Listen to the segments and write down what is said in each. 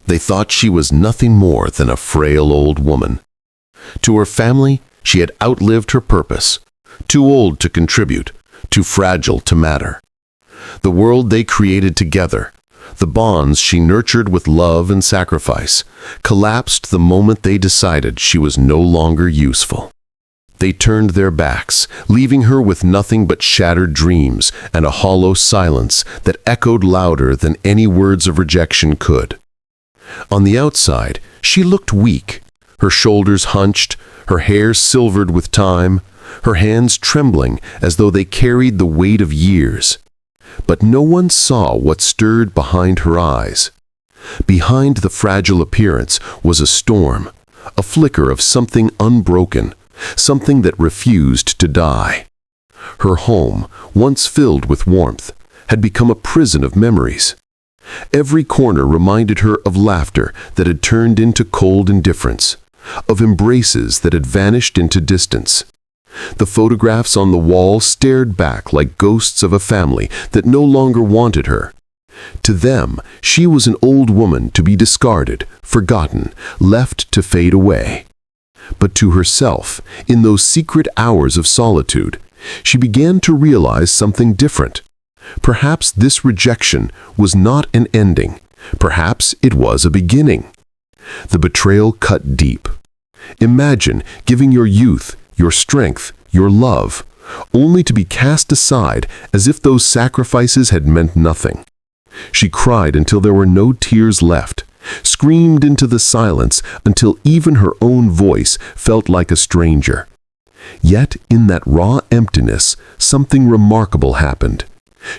They thought she was nothing more than a frail old woman. To her family, she had outlived her purpose. Too old to contribute, too fragile to matter. The world they created together, the bonds she nurtured with love and sacrifice, collapsed the moment they decided she was no longer useful. They turned their backs, leaving her with nothing but shattered dreams and a hollow silence that echoed louder than any words of rejection could. On the outside, she looked weak, her shoulders hunched, her hair silvered with time, her hands trembling as though they carried the weight of years. But no one saw what stirred behind her eyes. Behind the fragile appearance was a storm, a flicker of something unbroken, something that refused to die. Her home, once filled with warmth, had become a prison of memories. Every corner reminded her of laughter that had turned into cold indifference, of embraces that had vanished into distance. The photographs on the wall stared back like ghosts of a family that no longer wanted her. To them, she was an old woman to be discarded, forgotten, left to fade away. But to herself, in those secret hours of solitude, she began to realize something different. Perhaps this rejection was not an ending. Perhaps it was a beginning. The betrayal cut deep. Imagine giving your youth, your strength, your love, only to be cast aside as if those sacrifices had meant nothing. She cried until there were no tears left, screamed into the silence until even her own voice felt like a stranger. Yet in that raw emptiness, something remarkable happened.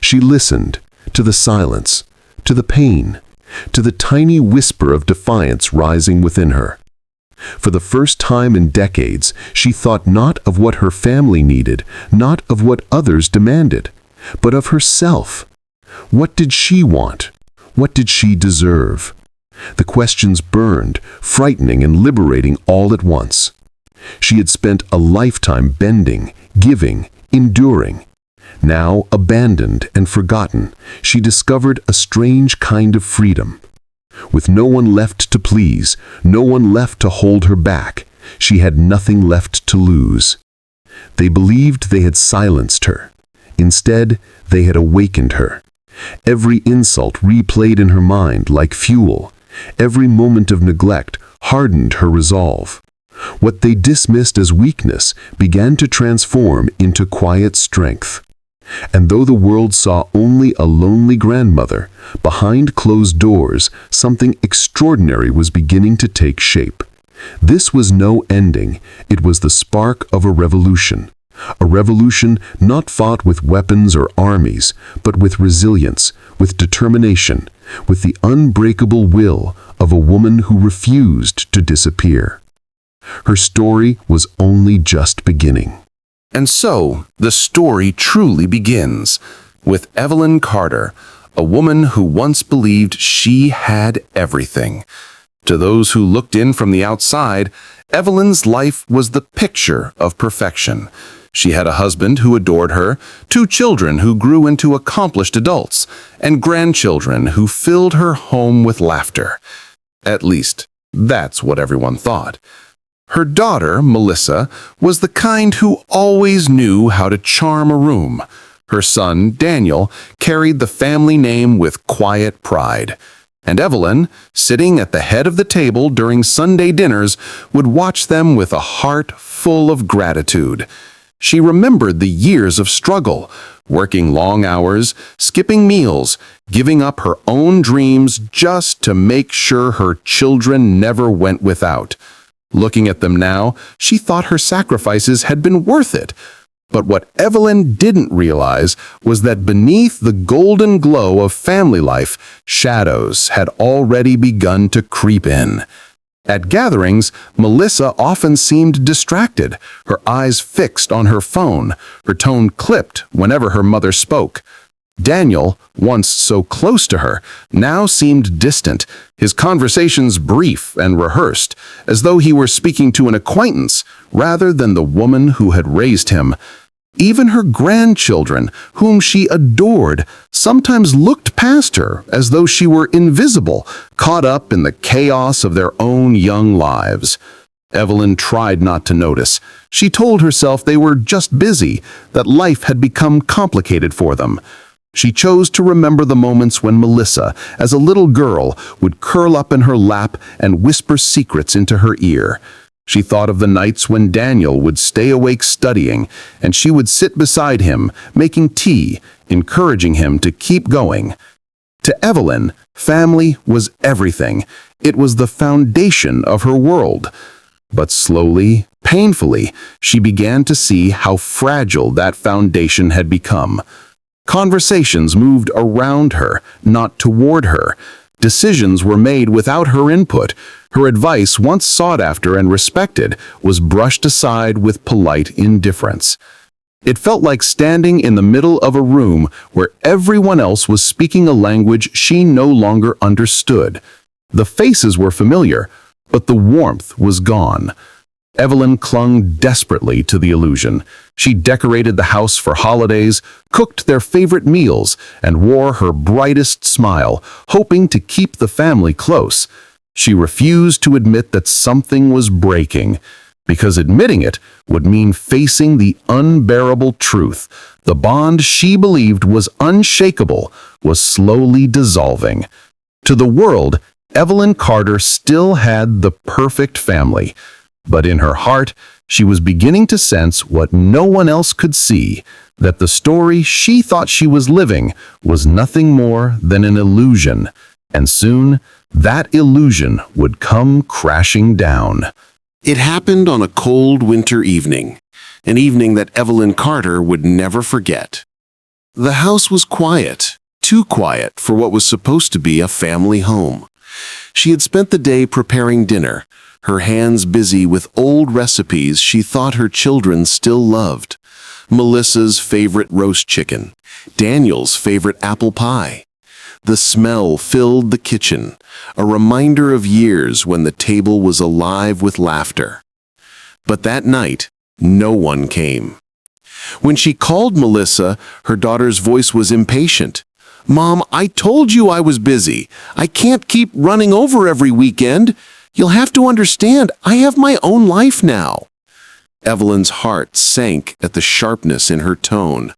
She listened to the silence, to the pain, to the tiny whisper of defiance rising within her. For the first time in decades, she thought not of what her family needed, not of what others demanded, but of herself. What did she want? What did she deserve? The questions burned, frightening and liberating all at once. She had spent a lifetime bending, giving, enduring. Now, abandoned and forgotten, she discovered a strange kind of freedom. With no one left to please, no one left to hold her back, she had nothing left to lose. They believed they had silenced her. Instead, they had awakened her. Every insult replayed in her mind like fuel. Every moment of neglect hardened her resolve. What they dismissed as weakness began to transform into quiet strength. And though the world saw only a lonely grandmother, behind closed doors, something extraordinary was beginning to take shape. This was no ending, it was the spark of a revolution. A revolution not fought with weapons or armies, but with resilience, with determination, with the unbreakable will of a woman who refused to disappear. Her story was only just beginning. And so, the story truly begins with Evelyn Carter, a woman who once believed she had everything. To those who looked in from the outside, Evelyn's life was the picture of perfection. She had a husband who adored her, 2 children who grew into accomplished adults, and grandchildren who filled her home with laughter. At least, that's what everyone thought. Her daughter, Melissa, was the kind who always knew how to charm a room. Her son, Daniel, carried the family name with quiet pride. And Evelyn, sitting at the head of the table during Sunday dinners, would watch them with a heart full of gratitude. She remembered the years of struggle, working long hours, skipping meals, giving up her own dreams just to make sure her children never went without. Looking at them now, she thought her sacrifices had been worth it. But what Evelyn didn't realize was that beneath the golden glow of family life, shadows had already begun to creep in. At gatherings, Melissa often seemed distracted, her eyes fixed on her phone, her tone clipped whenever her mother spoke. Daniel, once so close to her, now seemed distant, his conversations brief and rehearsed, as though he were speaking to an acquaintance rather than the woman who had raised him. Even her grandchildren, whom she adored, sometimes looked past her as though she were invisible, caught up in the chaos of their own young lives. Evelyn tried not to notice. She told herself they were just busy, that life had become complicated for them. She chose to remember the moments when Melissa, as a little girl, would curl up in her lap and whisper secrets into her ear. She thought of the nights when Daniel would stay awake studying, and she would sit beside him, making tea, encouraging him to keep going. To Evelyn, family was everything. It was the foundation of her world. But slowly, painfully, she began to see how fragile that foundation had become. Conversations moved around her, not toward her. Decisions were made without her input. Her advice, once sought after and respected, was brushed aside with polite indifference. It felt like standing in the middle of a room where everyone else was speaking a language she no longer understood. The faces were familiar, but the warmth was gone. Evelyn clung desperately to the illusion. She decorated the house for holidays, cooked their favorite meals, and wore her brightest smile, hoping to keep the family close. She refused to admit that something was breaking, because admitting it would mean facing the unbearable truth. The bond she believed was unshakable was slowly dissolving. To the world, Evelyn Carter still had the perfect family. But in her heart, she was beginning to sense what no one else could see, that the story she thought she was living was nothing more than an illusion, and soon that illusion would come crashing down. It happened on a cold winter evening, an evening that Evelyn Carter would never forget. The house was quiet, too quiet for what was supposed to be a family home. She had spent the day preparing dinner, her hands busy with old recipes she thought her children still loved. Melissa's favorite roast chicken, Daniel's favorite apple pie. The smell filled the kitchen, a reminder of years when the table was alive with laughter. But that night, no one came. When she called Melissa, her daughter's voice was impatient. "Mom, I told you I was busy. I can't keep running over every weekend. You'll have to understand, I have my own life now." Evelyn's heart sank at the sharpness in her tone.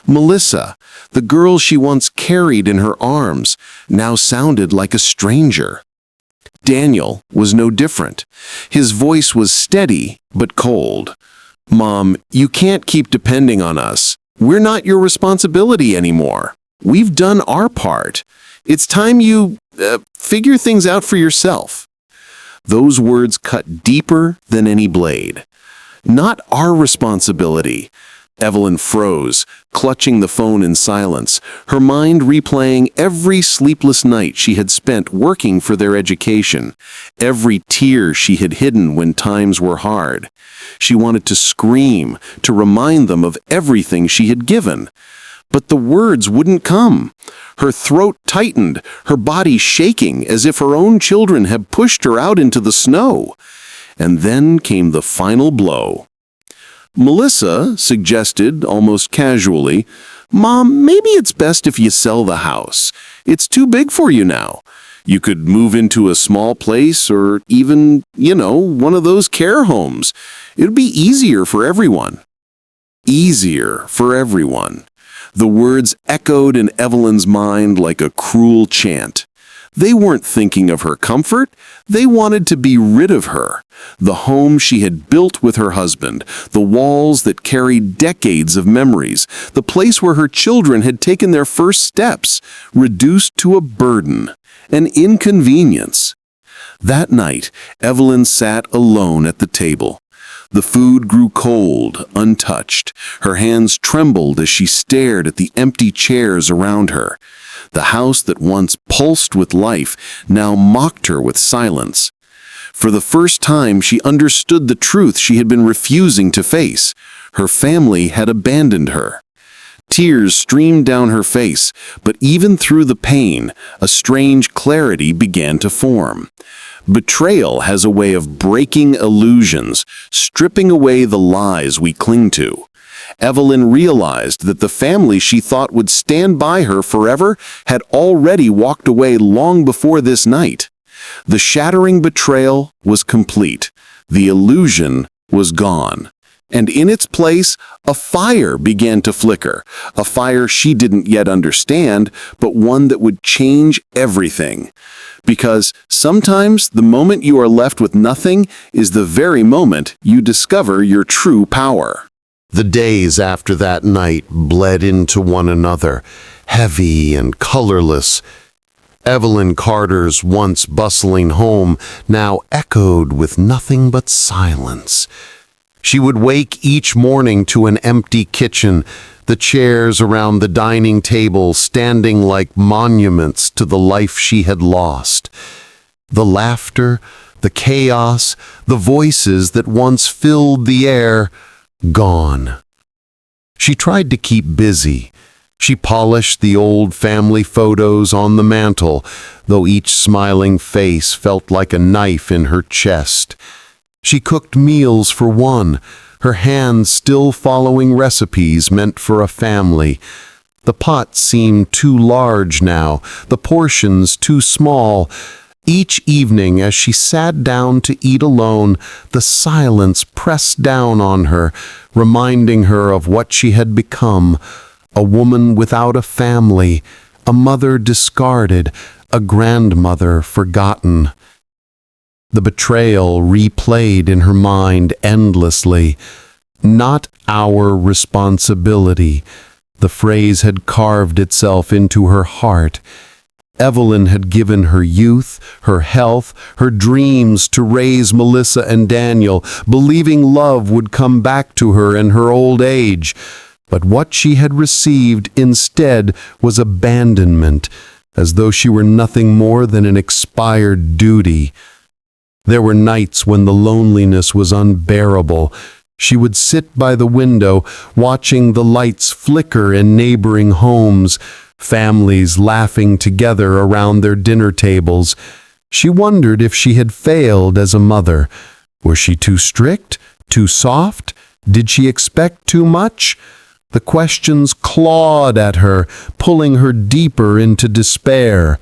Melissa, the girl she once carried in her arms, now sounded like a stranger. Daniel was no different. His voice was steady but cold. "Mom, you can't keep depending on us. We're not your responsibility anymore. We've done our part. It's time you figure things out for yourself." Those words cut deeper than any blade. Not our responsibility. Evelyn froze, clutching the phone in silence, her mind replaying every sleepless night she had spent working for their education, every tear she had hidden when times were hard. She wanted to scream, to remind them of everything she had given. But the words wouldn't come. Her throat tightened, her body shaking as if her own children had pushed her out into the snow. And then came the final blow. Melissa suggested, almost casually, "Mom, maybe it's best if you sell the house. It's too big for you now. You could move into a small place or even, one of those care homes. It'd be easier for everyone." Easier for everyone. The words echoed in Evelyn's mind like a cruel chant. They weren't thinking of her comfort. They wanted to be rid of her. The home she had built with her husband, the walls that carried decades of memories, the place where her children had taken their first steps, reduced to a burden, an inconvenience. That night, Evelyn sat alone at the table. The food grew cold, untouched. Her hands trembled as she stared at the empty chairs around her. The house that once pulsed with life now mocked her with silence. For the first time, she understood the truth she had been refusing to face. Her family had abandoned her. Tears streamed down her face, but even through the pain, a strange clarity began to form. Betrayal has a way of breaking illusions, stripping away the lies we cling to. Evelyn realized that the family she thought would stand by her forever had already walked away long before this night. The shattering betrayal was complete. The illusion was gone. And in its place, a fire began to flicker, a fire she didn't yet understand, but one that would change everything. Because sometimes the moment you are left with nothing is the very moment you discover your true power. The days after that night bled into one another, heavy and colorless. Evelyn Carter's once bustling home now echoed with nothing but silence. She would wake each morning to an empty kitchen, the chairs around the dining table standing like monuments to the life she had lost. The laughter, the chaos, the voices that once filled the air, gone. She tried to keep busy. She polished the old family photos on the mantel, though each smiling face felt like a knife in her chest. She cooked meals for one, her hands still following recipes meant for a family. The pot seemed too large now, the portions too small. Each evening as she sat down to eat alone, the silence pressed down on her, reminding her of what she had become, a woman without a family, a mother discarded, a grandmother forgotten. The betrayal replayed in her mind endlessly. Not our responsibility. The phrase had carved itself into her heart. Evelyn had given her youth, her health, her dreams to raise Melissa and Daniel, believing love would come back to her in her old age. But what she had received instead was abandonment, as though she were nothing more than an expired duty. There were nights when the loneliness was unbearable. She would sit by the window, watching the lights flicker in neighboring homes, families laughing together around their dinner tables. She wondered if she had failed as a mother. Was she too strict? Too soft? Did she expect too much? The questions clawed at her, pulling her deeper into despair.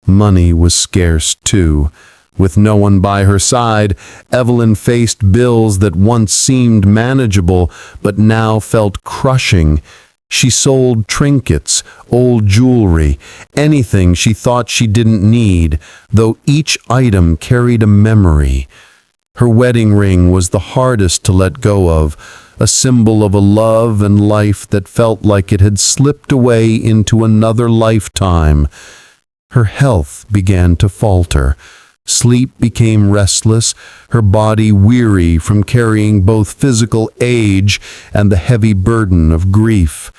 Money was scarce, too. With no one by her side, Evelyn faced bills that once seemed manageable, but now felt crushing. She sold trinkets, old jewelry, anything she thought she didn't need, though each item carried a memory. Her wedding ring was the hardest to let go of, a symbol of a love and life that felt like it had slipped away into another lifetime. Her health began to falter. Sleep became restless, her body weary from carrying both physical age and the heavy burden of grief.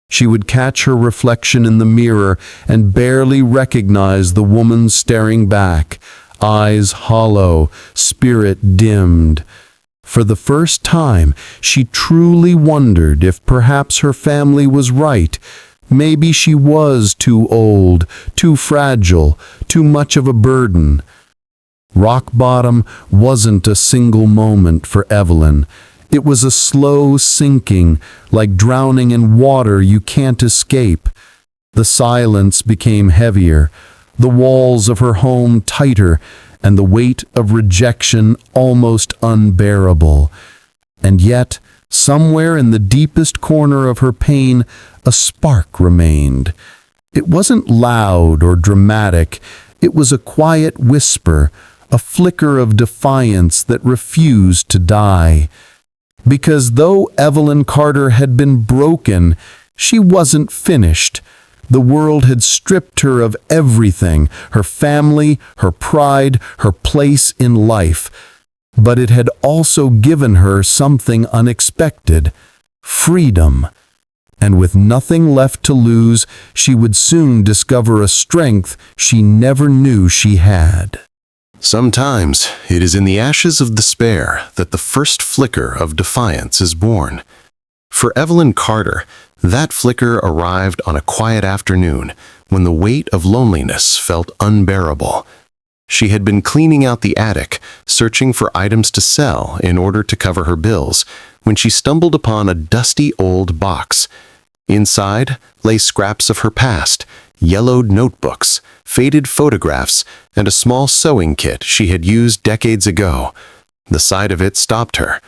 She would catch her reflection in the mirror and barely recognize the woman staring back, eyes hollow, spirit dimmed. For the first time, she truly wondered if perhaps her family was right. Maybe she was too old, too fragile, too much of a burden. Rock bottom wasn't a single moment for Evelyn. It was a slow sinking, like drowning in water you can't escape. The silence became heavier, the walls of her home tighter, and the weight of rejection almost unbearable. And yet, somewhere in the deepest corner of her pain, a spark remained. It wasn't loud or dramatic. It was a quiet whisper, a flicker of defiance that refused to die. Because though Evelyn Carter had been broken, she wasn't finished. The world had stripped her of everything, her family, her pride, her place in life. But it had also given her something unexpected, freedom. And with nothing left to lose, she would soon discover a strength she never knew she had. Sometimes it is in the ashes of despair that the first flicker of defiance is born. For Evelyn Carter, that flicker arrived on a quiet afternoon when the weight of loneliness felt unbearable. She had been cleaning out the attic, searching for items to sell in order to cover her bills, when she stumbled upon a dusty old box. Inside lay scraps of her past, yellowed notebooks, faded photographs, and a small sewing kit she had used decades ago. The sight of it stopped her.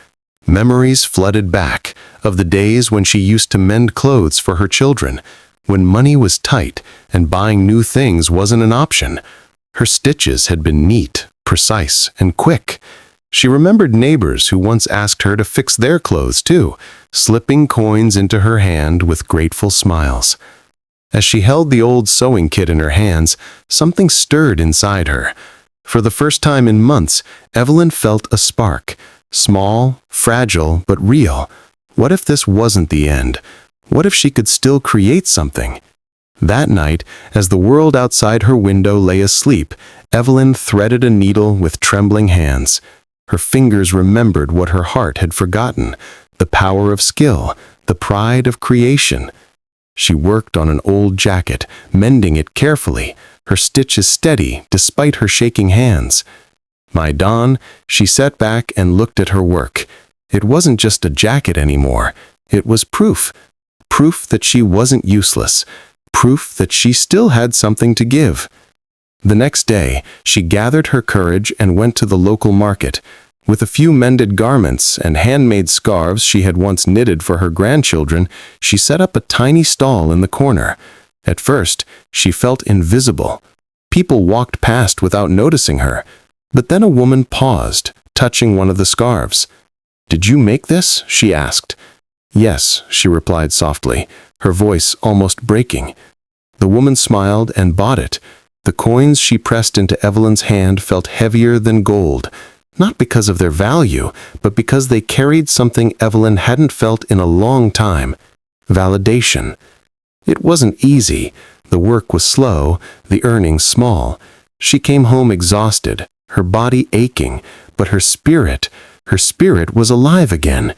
Memories flooded back of the days when she used to mend clothes for her children, when money was tight and buying new things wasn't an option. Her stitches had been neat, precise, and quick. She remembered neighbors who once asked her to fix their clothes too, slipping coins into her hand with grateful smiles. As she held the old sewing kit in her hands, something stirred inside her. For the first time in months, Evelyn felt a spark. Small, fragile, but real. What if this wasn't the end? What if she could still create something? That night, as the world outside her window lay asleep, Evelyn threaded a needle with trembling hands. Her fingers remembered what her heart had forgotten, the power of skill, the pride of creation. She worked on an old jacket, mending it carefully, her stitches steady despite her shaking hands. By dawn, she sat back and looked at her work. It wasn't just a jacket anymore. It was proof. Proof that she wasn't useless. Proof that she still had something to give. The next day, she gathered her courage and went to the local market. With a few mended garments and handmade scarves she had once knitted for her grandchildren, she set up a tiny stall in the corner. At first, she felt invisible. People walked past without noticing her. But then a woman paused, touching one of the scarves. "Did you make this?" she asked. "Yes," she replied softly, her voice almost breaking. The woman smiled and bought it. The coins she pressed into Evelyn's hand felt heavier than gold, not because of their value, but because they carried something Evelyn hadn't felt in a long time: validation. It wasn't easy. The work was slow, the earnings small. She came home exhausted, her body aching, but her spirit was alive again.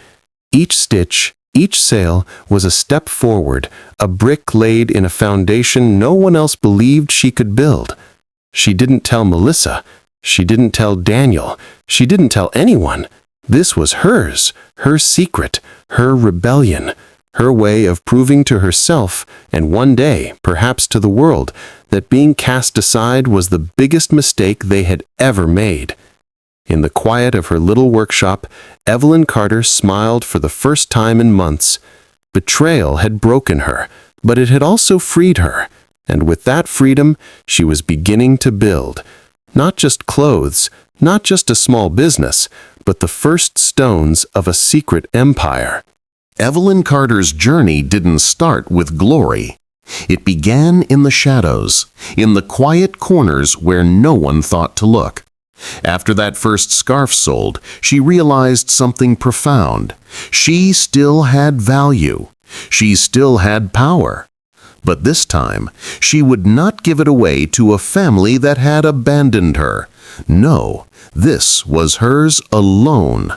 Each stitch, each sale was a step forward, a brick laid in a foundation no one else believed she could build. She didn't tell Melissa. She didn't tell Daniel. She didn't tell anyone. This was hers, her secret, her rebellion, her way of proving to herself, and one day, perhaps to the world, that being cast aside was the biggest mistake they had ever made. In the quiet of her little workshop, Evelyn Carter smiled for the first time in months. Betrayal had broken her, but it had also freed her, and with that freedom, she was beginning to build. Not just clothes, not just a small business, but the first stones of a secret empire. Evelyn Carter's journey didn't start with glory. It began in the shadows, in the quiet corners where no one thought to look. After that first scarf sold, she realized something profound. She still had value. She still had power. But this time, she would not give it away to a family that had abandoned her. No, this was hers alone.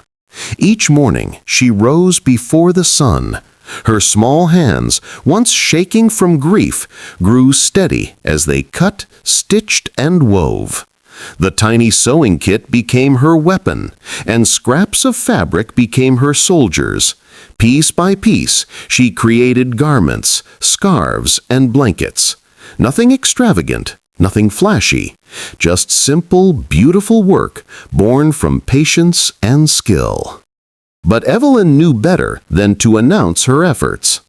Each morning, she rose before the sun. Her small hands, once shaking from grief, grew steady as they cut, stitched, and wove. The tiny sewing kit became her weapon, and scraps of fabric became her soldiers. Piece by piece, she created garments, scarves, and blankets. Nothing extravagant, nothing flashy, just simple, beautiful work born from patience and skill. But Evelyn knew better than to announce her efforts.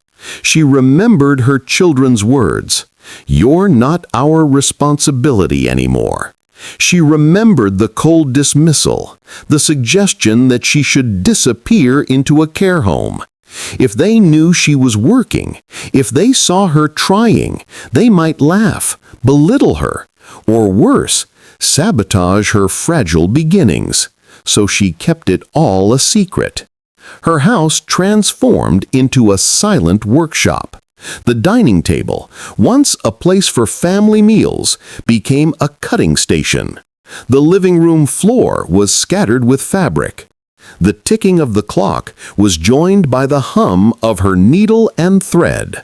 She remembered her children's words, "You're not our responsibility anymore." She remembered the cold dismissal, the suggestion that she should disappear into a care home. If they knew she was working, if they saw her trying, they might laugh, belittle her, or worse, sabotage her fragile beginnings. So she kept it all a secret. Her house transformed into a silent workshop. The dining table, once a place for family meals, became a cutting station. The living room floor was scattered with fabric. The ticking of the clock was joined by the hum of her needle and thread.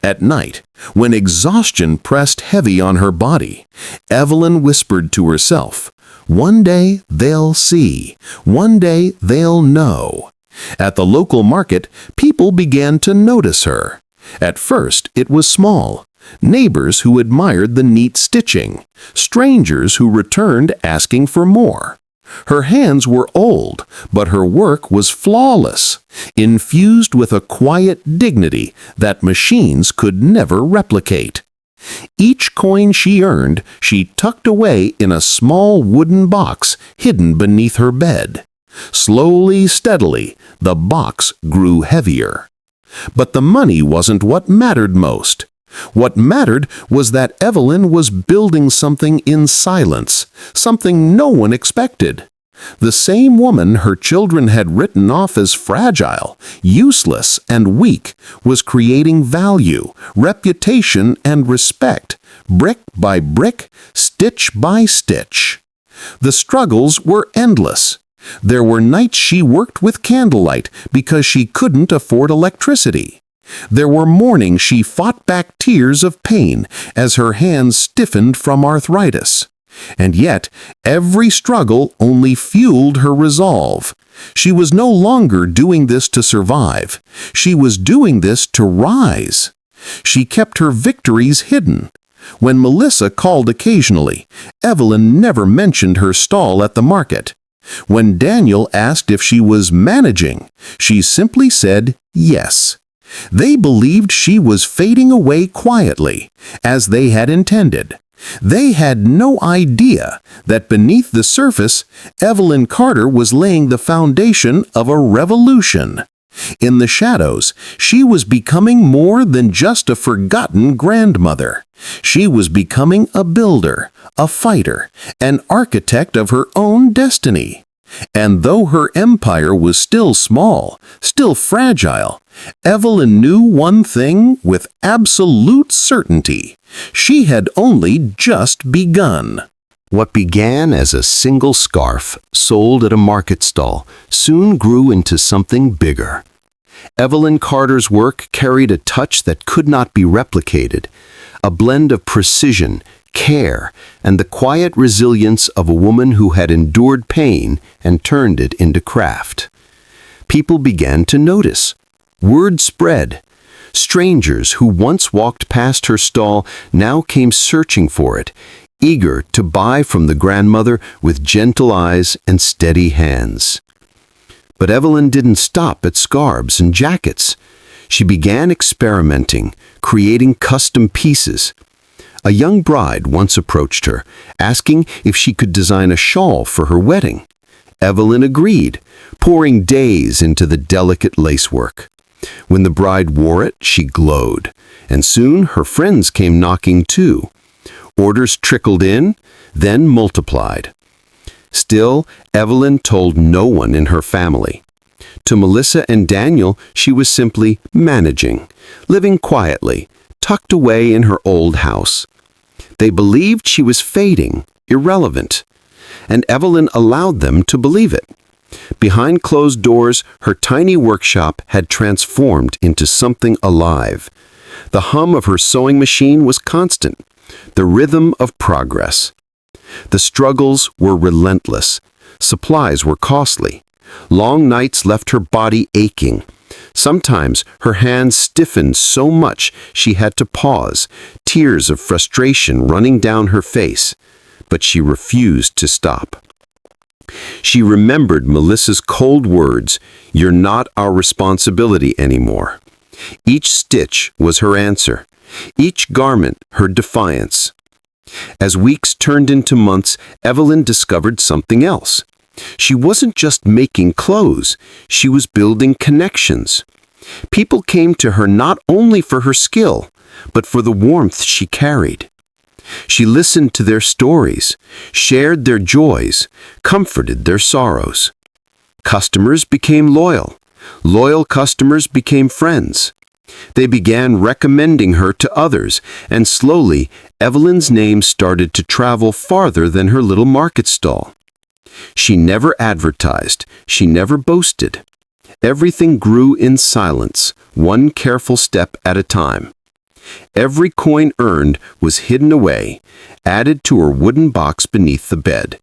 At night, when exhaustion pressed heavy on her body, Evelyn whispered to herself, "One day they'll see. One day they'll know." At the local market, people began to notice her. At first, it was small. Neighbors who admired the neat stitching, strangers who returned asking for more. Her hands were old, but her work was flawless, infused with a quiet dignity that machines could never replicate. Each coin she earned, she tucked away in a small wooden box hidden beneath her bed. Slowly, steadily, the box grew heavier. But the money wasn't what mattered most. What mattered was that Evelyn was building something in silence, something no one expected. The same woman her children had written off as fragile, useless, and weak was creating value, reputation, and respect, brick by brick, stitch by stitch. The struggles were endless. There were nights she worked with candlelight because she couldn't afford electricity. There were mornings she fought back tears of pain as her hands stiffened from arthritis. And yet, every struggle only fueled her resolve. She was no longer doing this to survive. She was doing this to rise. She kept her victories hidden. When Melissa called occasionally, Evelyn never mentioned her stall at the market. When Daniel asked if she was managing, she simply said yes. They believed she was fading away quietly, as they had intended. They had no idea that beneath the surface, Evelyn Carter was laying the foundation of a revolution. In the shadows, she was becoming more than just a forgotten grandmother. She was becoming a builder, a fighter, an architect of her own destiny. And though her empire was still small, still fragile, Evelyn knew one thing with absolute certainty. She had only just begun. What began as a single scarf sold at a market stall soon grew into something bigger. Evelyn Carter's work carried a touch that could not be replicated, a blend of precision, care, and the quiet resilience of a woman who had endured pain and turned it into craft. People began to notice. Word spread. Strangers who once walked past her stall now came searching for it, eager to buy from the grandmother with gentle eyes and steady hands. But Evelyn didn't stop at scarves and jackets. She began experimenting, creating custom pieces. A young bride once approached her, asking if she could design a shawl for her wedding. Evelyn agreed, pouring days into the delicate lacework. When the bride wore it, she glowed, and soon her friends came knocking too. Orders trickled in, then multiplied. Still, Evelyn told no one in her family. To Melissa and Daniel, she was simply managing, living quietly, tucked away in her old house. They believed she was fading, irrelevant, and Evelyn allowed them to believe it. Behind closed doors, her tiny workshop had transformed into something alive. The hum of her sewing machine was constant, the rhythm of progress. The struggles were relentless. Supplies were costly. Long nights left her body aching. Sometimes her hands stiffened so much she had to pause, tears of frustration running down her face. But she refused to stop. She remembered Melissa's cold words, "You're not our responsibility anymore." Each stitch was her answer, each garment her defiance. As weeks turned into months, Evelyn discovered something else. She wasn't just making clothes, she was building connections. People came to her not only for her skill, but for the warmth she carried. She listened to their stories, shared their joys, comforted their sorrows. Customers became loyal. Loyal customers became friends. They began recommending her to others, and slowly, Evelyn's name started to travel farther than her little market stall. She never advertised, she never boasted. Everything grew in silence, one careful step at a time. Every coin earned was hidden away, added to her wooden box beneath the bed.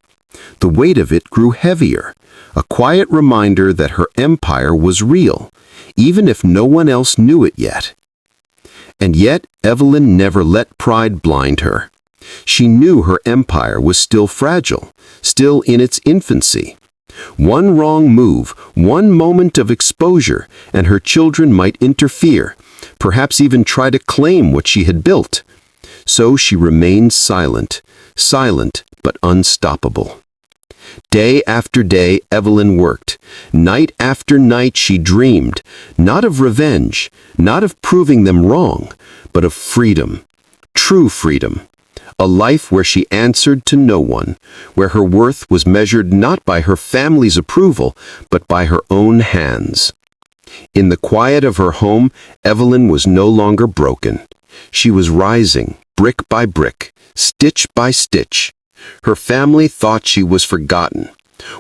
The weight of it grew heavier, a quiet reminder that her empire was real, even if no one else knew it yet. And yet, Evelyn never let pride blind her. She knew her empire was still fragile, still in its infancy. One wrong move, one moment of exposure, and her children might interfere, perhaps even try to claim what she had built. So she remained silent, silent but unstoppable. Day after day, Evelyn worked. Night after night, she dreamed, not of revenge, not of proving them wrong, but of freedom, true freedom. A life where she answered to no one, where her worth was measured not by her family's approval, but by her own hands. In the quiet of her home, Evelyn was no longer broken. She was rising, brick by brick, stitch by stitch. Her family thought she was forgotten.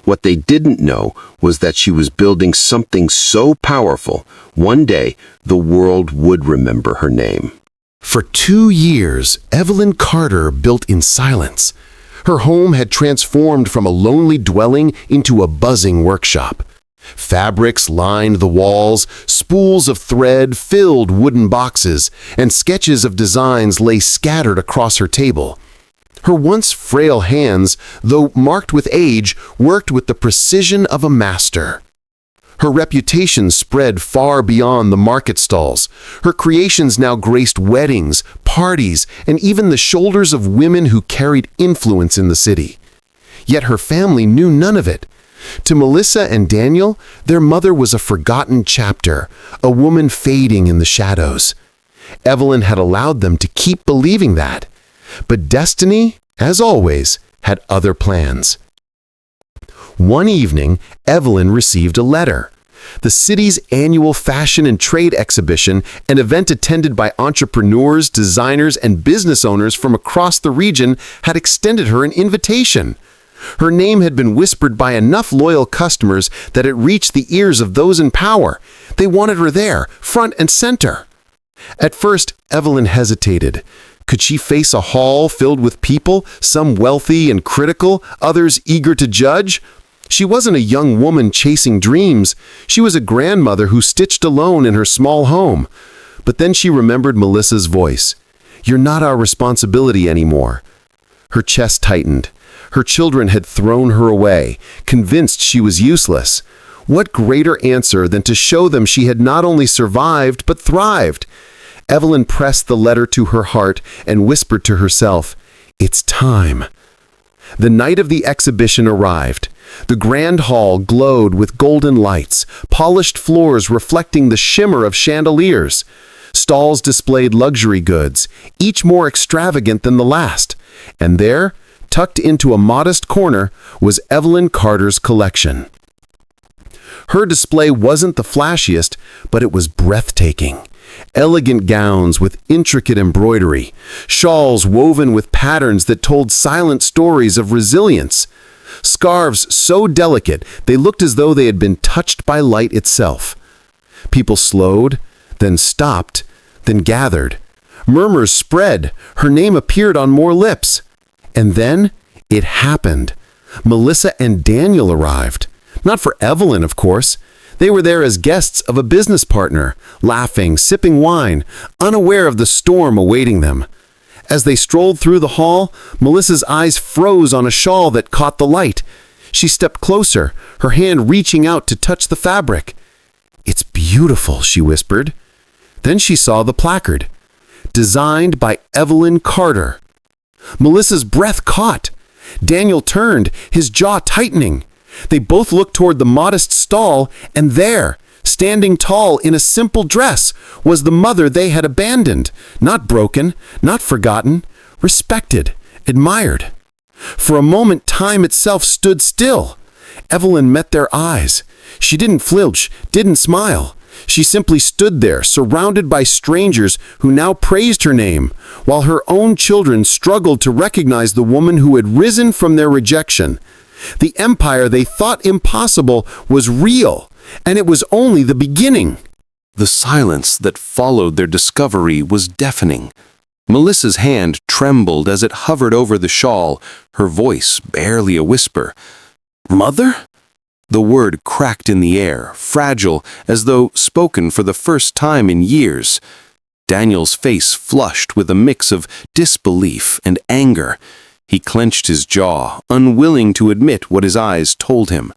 What they didn't know was that she was building something so powerful, one day the world would remember her name. For 2 years, Evelyn Carter built in silence. Her home had transformed from a lonely dwelling into a buzzing workshop. Fabrics lined the walls, spools of thread filled wooden boxes, and sketches of designs lay scattered across her table. Her once frail hands, though marked with age, worked with the precision of a master. Her reputation spread far beyond the market stalls. Her creations now graced weddings, parties, and even the shoulders of women who carried influence in the city. Yet her family knew none of it. To Melissa and Daniel, their mother was a forgotten chapter, a woman fading in the shadows. Evelyn had allowed them to keep believing that. But destiny, as always, had other plans. One evening, Evelyn received a letter. The city's annual fashion and trade exhibition, an event attended by entrepreneurs, designers, and business owners from across the region, had extended her an invitation. Her name had been whispered by enough loyal customers that it reached the ears of those in power. They wanted her there, front and center. At first, Evelyn hesitated. Could she face a hall filled with people, some wealthy and critical, others eager to judge? She wasn't a young woman chasing dreams. She was a grandmother who stitched alone in her small home. But then she remembered Melissa's voice. "You're not our responsibility anymore." Her chest tightened. Her children had thrown her away, convinced she was useless. What greater answer than to show them she had not only survived, but thrived? Evelyn pressed the letter to her heart and whispered to herself, "It's time." The night of the exhibition arrived. The grand hall glowed with golden lights, polished floors reflecting the shimmer of chandeliers. Stalls displayed luxury goods, each more extravagant than the last. And there, tucked into a modest corner, was Evelyn Carter's collection. Her display wasn't the flashiest, but it was breathtaking. Elegant gowns with intricate embroidery, shawls woven with patterns that told silent stories of resilience, scarves so delicate they looked as though they had been touched by light itself. People slowed, then stopped, then gathered. Murmurs spread. Her name appeared on more lips. And then it happened. Melissa and Daniel arrived. Not for Evelyn, of course. They were there as guests of a business partner, laughing, sipping wine, unaware of the storm awaiting them. As they strolled through the hall, Melissa's eyes froze on a shawl that caught the light. She stepped closer, her hand reaching out to touch the fabric. "It's beautiful," she whispered. Then she saw the placard. Designed by Evelyn Carter. Melissa's breath caught. Daniel turned, his jaw tightening. They both looked toward the modest stall, and there, standing tall in a simple dress, was the mother they had abandoned, not broken, not forgotten, respected, admired. For a moment, time itself stood still. Evelyn met their eyes. She didn't flinch, didn't smile. She simply stood there, surrounded by strangers who now praised her name, while her own children struggled to recognize the woman who had risen from their rejection. The empire they thought impossible was real, and it was only the beginning. The silence that followed their discovery was deafening. Melissa's hand trembled as it hovered over the shawl, her voice barely a whisper. "Mother?" The word cracked in the air, fragile, as though spoken for the first time in years. Daniel's face flushed with a mix of disbelief and anger. He clenched his jaw, unwilling to admit what his eyes told him.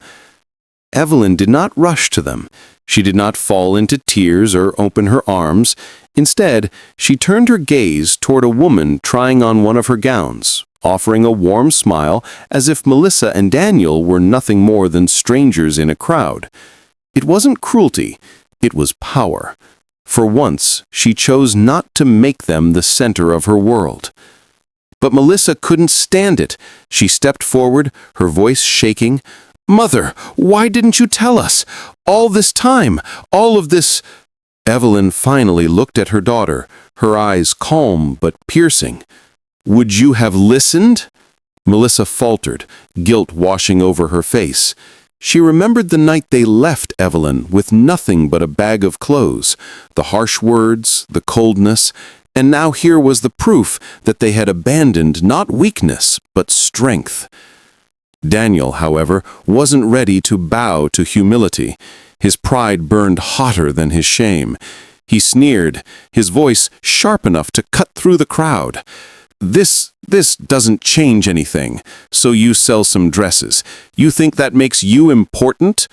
Evelyn did not rush to them. She did not fall into tears or open her arms. Instead, she turned her gaze toward a woman trying on one of her gowns, offering a warm smile as if Melissa and Daniel were nothing more than strangers in a crowd. It wasn't cruelty, it was power. For once, she chose not to make them the center of her world. But Melissa couldn't stand it. She stepped forward, her voice shaking. "Mother, why didn't you tell us? All this time, all of this—" Evelyn finally looked at her daughter, her eyes calm but piercing. "Would you have listened?" Melissa faltered, guilt washing over her face. She remembered the night they left Evelyn with nothing but a bag of clothes, the harsh words, the coldness, and now here was the proof that they had abandoned not weakness, but strength. Daniel, however, wasn't ready to bow to humility. His pride burned hotter than his shame. He sneered, his voice sharp enough to cut through the crowd. This doesn't change anything. So you sell some dresses. You think that makes you important?"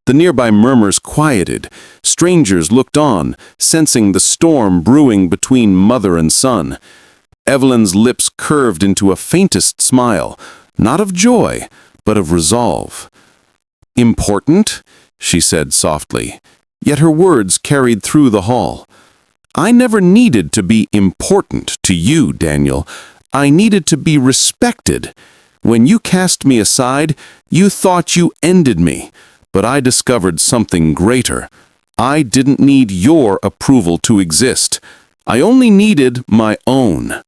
The nearby murmurs quieted. Strangers looked on, sensing the storm brewing between mother and son. Evelyn's lips curved into a faintest smile, not of joy, but of resolve. "Important?" she said softly, yet her words carried through the hall. "I never needed to be important to you, Daniel. I needed to be respected. When you cast me aside, you thought you ended me, but I discovered something greater. I didn't need your approval to exist. I only needed my own."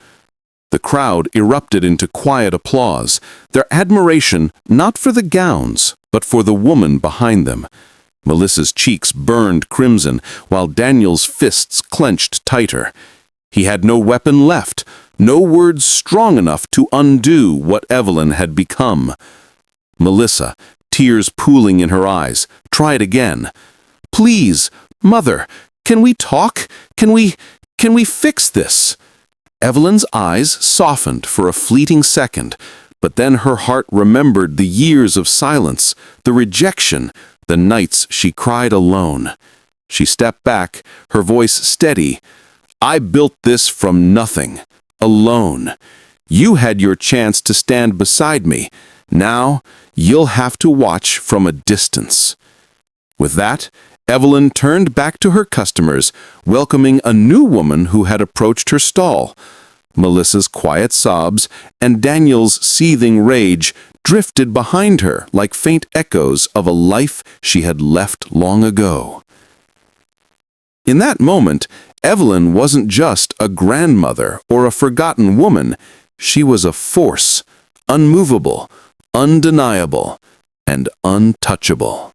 The crowd erupted into quiet applause, their admiration not for the gowns, but for the woman behind them. Melissa's cheeks burned crimson, while Daniel's fists clenched tighter. He had no weapon left, no words strong enough to undo what Evelyn had become. Melissa, tears pooling in her eyes, tried again. "Please, Mother, can we talk? Can we fix this?" Evelyn's eyes softened for a fleeting second, but then her heart remembered the years of silence, the rejection, the nights she cried alone. She stepped back, her voice steady. "I built this from nothing, alone. You had your chance to stand beside me. Now, you'll have to watch from a distance." With that, Evelyn turned back to her customers, welcoming a new woman who had approached her stall. Melissa's quiet sobs and Daniel's seething rage drifted behind her like faint echoes of a life she had left long ago. In that moment, Evelyn wasn't just a grandmother or a forgotten woman. She was a force, unmovable, undeniable, and untouchable.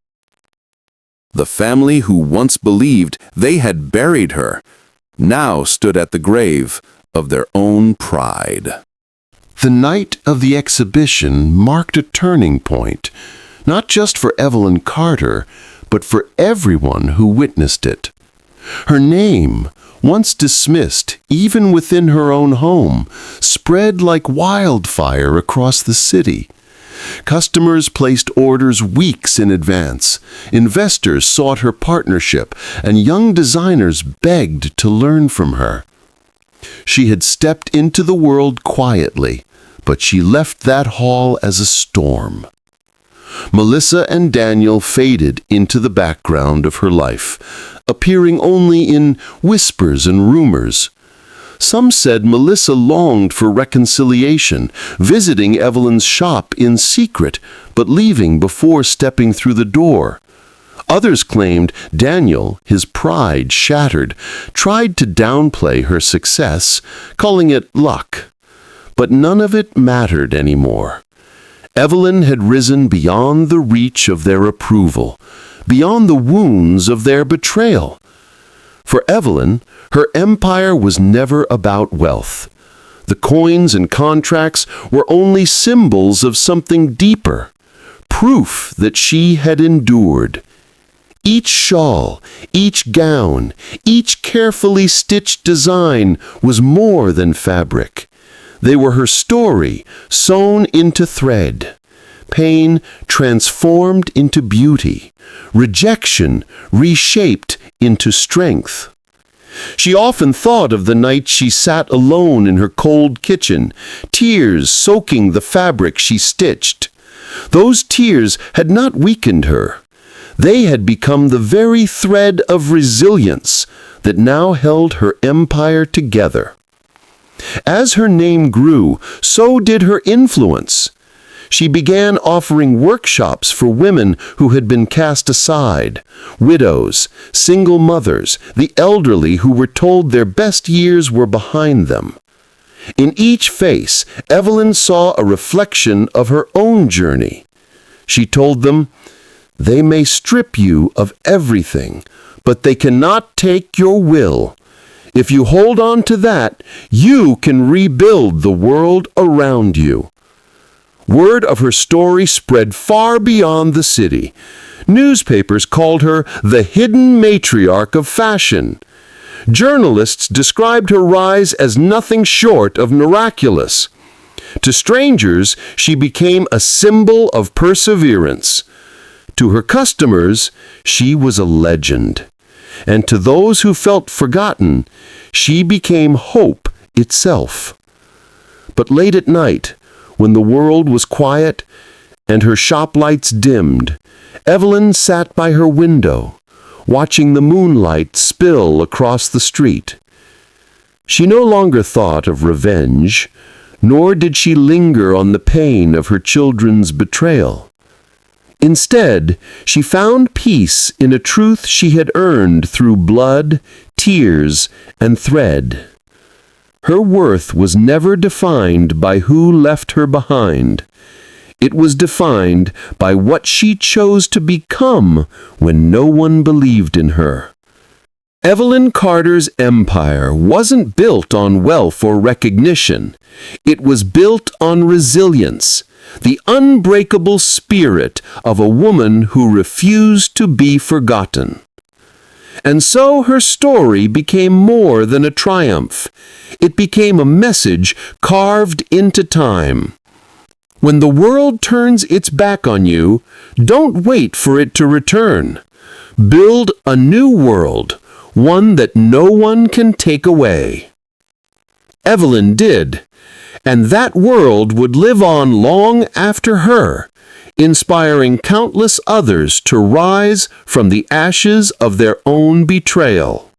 The family who once believed they had buried her now stood at the grave of their own pride. The night of the exhibition marked a turning point, not just for Evelyn Carter, but for everyone who witnessed it. Her name, once dismissed even within her own home, spread like wildfire across the city. Customers placed orders weeks in advance, investors sought her partnership, and young designers begged to learn from her. She had stepped into the world quietly, but she left that hall as a storm. Melissa and Daniel faded into the background of her life, appearing only in whispers and rumors. Some said Melissa longed for reconciliation, visiting Evelyn's shop in secret, but leaving before stepping through the door. Others claimed Daniel, his pride shattered, tried to downplay her success, calling it luck. But none of it mattered anymore. Evelyn had risen beyond the reach of their approval, beyond the wounds of their betrayal. For Evelyn, her empire was never about wealth. The coins and contracts were only symbols of something deeper, proof that she had endured. Each shawl, each gown, each carefully stitched design was more than fabric. They were her story, sewn into thread. Pain transformed into beauty. Rejection reshaped into strength. She often thought of the night she sat alone in her cold kitchen, tears soaking the fabric she stitched. Those tears had not weakened her. They had become the very thread of resilience that now held her empire together. As her name grew, so did her influence. She began offering workshops for women who had been cast aside, widows, single mothers, the elderly who were told their best years were behind them. In each face, Evelyn saw a reflection of her own journey. She told them, "They may strip you of everything, but they cannot take your will. If you hold on to that, you can rebuild the world around you." Word of her story spread far beyond the city. Newspapers called her the hidden matriarch of fashion. Journalists described her rise as nothing short of miraculous. To strangers, she became a symbol of perseverance. To her customers, she was a legend. And to those who felt forgotten, she became hope itself. But late at night, when the world was quiet and her shop lights dimmed, Evelyn sat by her window, watching the moonlight spill across the street. She no longer thought of revenge, nor did she linger on the pain of her children's betrayal. Instead, she found peace in a truth she had earned through blood, tears, and thread. Her worth was never defined by who left her behind. It was defined by what she chose to become when no one believed in her. Evelyn Carter's empire wasn't built on wealth or recognition. It was built on resilience, the unbreakable spirit of a woman who refused to be forgotten. And so her story became more than a triumph. It became a message carved into time. When the world turns its back on you, don't wait for it to return. Build a new world, one that no one can take away. Evelyn did, and that world would live on long after her, inspiring countless others to rise from the ashes of their own betrayal.